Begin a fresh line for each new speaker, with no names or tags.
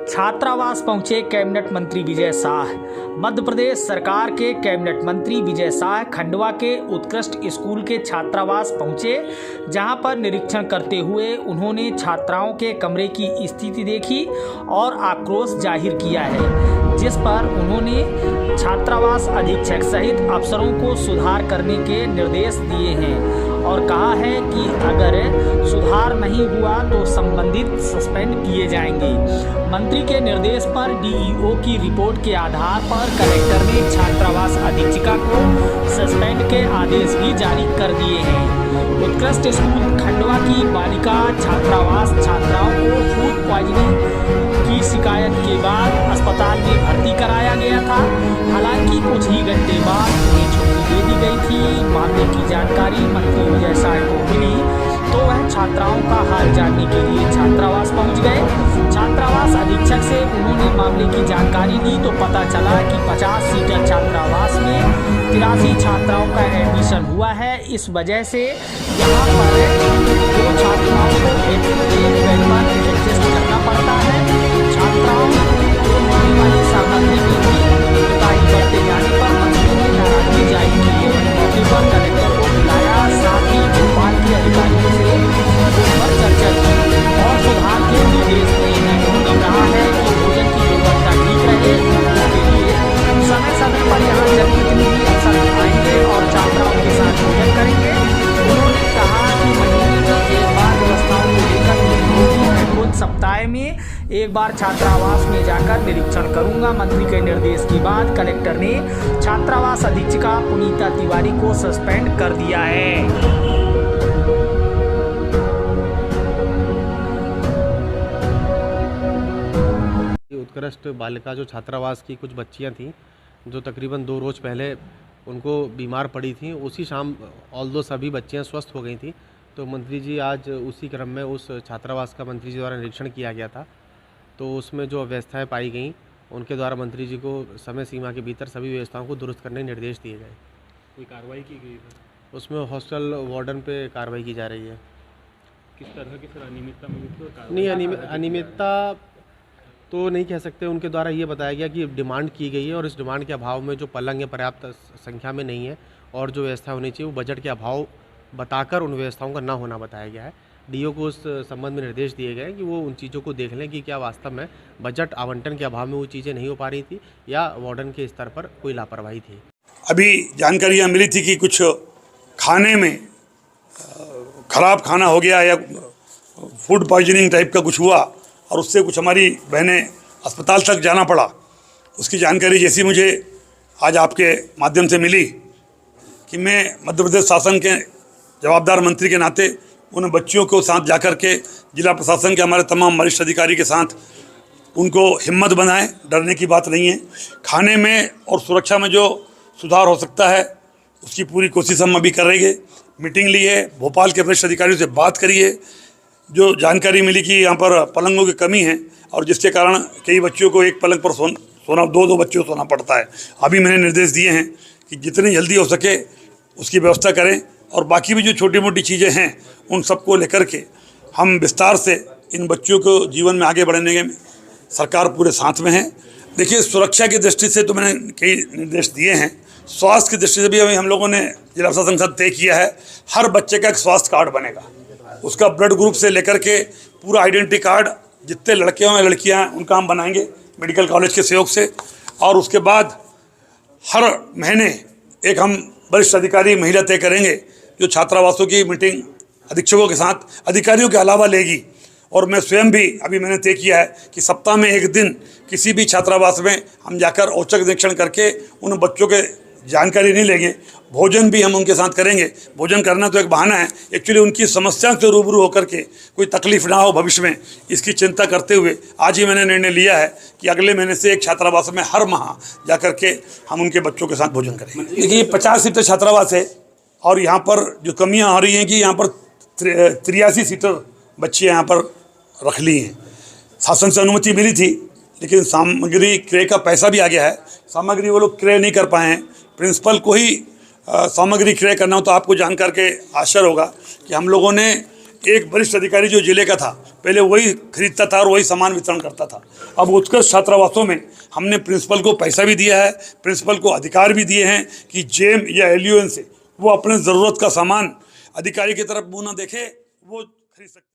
छात्रावास पहुंचे कैबिनेट मंत्री विजय शाह। मध्य प्रदेश सरकार के कैबिनेट मंत्री विजय शाह खंडवा के उत्कृष्ट स्कूल के छात्रावास पहुंचे, जहां पर निरीक्षण करते हुए उन्होंने छात्राओं के कमरे की स्थिति देखी और आक्रोश जाहिर किया है, जिस पर उन्होंने छात्रावास अधीक्षक सहित अफसरों को सुधार करने के निर्देश दिए हैं और कहा है कि अगर सुधार नहीं हुआ तो संबंधित सस्पेंड किए जाएंगे। मंत्री के निर्देश पर डीईओ की रिपोर्ट के आधार पर कलेक्टर ने छात्रावास अधीक्षिका को सस्पेंड के आदेश भी जारी कर दिए हैं। उत्कृष्ट स्कूल खंडवा की बालिका छात्रावास छात्राओं को फूड पॉइजनिंग की शिकायत के बाद अस्पताल में भर्ती कराया गया था। हालांकि कुछ ही घंटे बाद उन्हें छुट्टी दे दी गई थी। मामले की जानकारी मंत्री विजय शाह को मिली तो वह छात्राओं का हाल जानने के लिए छात्रावास पहुंच गए। छात्रावास अधीक्षक से उन्होंने मामले की जानकारी ली तो पता चला कि 50 सीटर छात्रावास में 83 छात्राओं का एडमिशन हुआ है। इस वजह से यहाँ पर दो छात्राओं को एक बेड पर एडजस्ट करना पड़ता है। छात्राओं को मिलने वाली सामग्री में भी कोताही बढ़ते जाने पर मंत्री ने नाराजगी जाहिर की है। मौके पर कलेक्टर को बुलाया, साथ ही भोपाल के अधिकारियों से इस पर चर्चा की और सुधार के निर्देश दिए हैं। उन्होंने कहा है कि भोजन की गुणवत्ता ठीक रहे, इसके लिए समय समय पर यहाँ जनप्रतिनिधि अफसर आएंगे और छात्राओं के साथ भोजन करेंगे। उन्होंने कहा कि महीने में एक बार व्यवस्थाओं को लेकर मीटिंग होगी। मैं खुद सप्ताह में एक बार छात्रावास में जाकर निरीक्षण करूंगा। मंत्री के निर्देश के बाद कलेक्टर ने छात्रावास अधीक्षिका पुनीता तिवारी को सस्पेंड कर दिया है।
उत्कृष्ट बालिका जो छात्रावास की कुछ बच्चियां थीं जो तकरीबन 2 रोज़ पहले उनको बीमार पड़ी थी, उसी शाम ऑल्दो सभी बच्चियां स्वस्थ हो गई थी, तो मंत्री जी आज उसी क्रम में उस छात्रावास का मंत्री जी द्वारा निरीक्षण किया गया था। तो उसमें जो अव्यवस्थाएं पाई गई उनके द्वारा मंत्री जी को समय सीमा के भीतर सभी व्यवस्थाओं को दुरुस्त करने के निर्देश दिए गए।
कोई कार्रवाई की गई है?
उसमें हॉस्टल वार्डन पे कार्रवाई की जा रही है।
किस तरह की सर अनियमितता मिली थी और
नहीं, अनियमितता तो नहीं कह सकते। उनके द्वारा ये बताया गया कि डिमांड की गई है और इस डिमांड के अभाव में जो पलंग पर्याप्त संख्या में नहीं है और जो व्यवस्था होनी चाहिए वो बजट के अभाव बताकर उन व्यवस्थाओं का ना होना बताया गया है। डीओ को उस संबंध में निर्देश दिए गए कि वो उन चीज़ों को देख लें कि क्या वास्तव में बजट आवंटन के अभाव में वो चीज़ें नहीं हो पा रही थी या वार्डन के स्तर पर कोई लापरवाही थी।
अभी जानकारियाँ मिली थी कि कुछ खाने में ख़राब खाना हो गया या फूड पॉइजनिंग टाइप का कुछ हुआ और उससे कुछ हमारी बहनें अस्पताल तक जाना पड़ा। उसकी जानकारी जैसी मुझे आज आपके माध्यम से मिली कि मैं मध्य प्रदेश शासन के जवाबदार मंत्री के नाते उन बच्चियों को साथ जाकर के जिला प्रशासन के हमारे तमाम वरिष्ठ अधिकारी के साथ उनको हिम्मत बनाएं, डरने की बात नहीं है। खाने में और सुरक्षा में जो सुधार हो सकता है उसकी पूरी कोशिश हम अभी करेंगे। मीटिंग ली है, भोपाल के वरिष्ठ अधिकारियों से बात करिए। जो जानकारी मिली कि यहाँ पर पलंगों की कमी है और जिसके कारण कई बच्चों को एक पलंग पर सोना दो बच्चों को सोना पड़ता है। अभी मैंने निर्देश दिए हैं कि जितनी जल्दी हो सके उसकी व्यवस्था करें और बाकी भी जो छोटी मोटी चीज़ें हैं उन सबको लेकर के हम विस्तार से इन बच्चों को जीवन में आगे बढ़ने में सरकार पूरे साथ में है। देखिए, सुरक्षा की दृष्टि से तो मैंने कई निर्देश दिए हैं। स्वास्थ्य की दृष्टि से भी अभी हम लोगों ने जिला प्रशासन के साथ तय किया है, हर बच्चे का एक स्वास्थ्य कार्ड बनेगा। उसका ब्लड ग्रुप से लेकर के पूरा आइडेंटिटी कार्ड, जितने लड़के हैं लड़कियां हैं उनका हम बनाएंगे मेडिकल कॉलेज के सहयोग से। और उसके बाद हर महीने एक हम वरिष्ठ अधिकारी महिला तय करेंगे जो छात्रावासों की मीटिंग अधीक्षकों के साथ अधिकारियों के अलावा लेगी। और मैं स्वयं भी अभी मैंने तय किया है कि सप्ताह में एक दिन किसी भी छात्रावास में हम जाकर औचक निरीक्षण करके उन बच्चों के जानकारी नहीं लेंगे, भोजन भी हम उनके साथ करेंगे। भोजन करना तो एक बहाना है, एक्चुअली उनकी समस्या से रूबरू होकर के कोई तकलीफ ना हो भविष्य में, इसकी चिंता करते हुए आज ही मैंने निर्णय लिया है कि अगले महीने से एक छात्रावास में हर माह जाकर के हम उनके बच्चों के साथ भोजन करें। देखिए, 50 सीटर छात्रावास है और यहाँ पर जो कमियाँ आ रही हैं कि यहाँ पर 83 सीटर बच्चियाँ यहाँ पर रख ली हैं। शासन से अनुमति मिली थी लेकिन सामग्री क्रय का पैसा भी आ गया है, सामग्री वो लोग क्रय नहीं कर पाए हैं। प्रिंसिपल को ही सामग्री क्रय करना हो तो आपको जानकर के आश्चर्य होगा कि हम लोगों ने एक वरिष्ठ अधिकारी जो जिले का था पहले वही खरीदता था और वही सामान वितरण करता था। अब उत्कृष्ट छात्रावासों में हमने प्रिंसिपल को पैसा भी दिया है, प्रिंसिपल को अधिकार भी दिए हैं कि जेम या एलयूएन से वो अपने ज़रूरत का सामान अधिकारी की तरफ मुँह न देखे, वो खरीद सकते।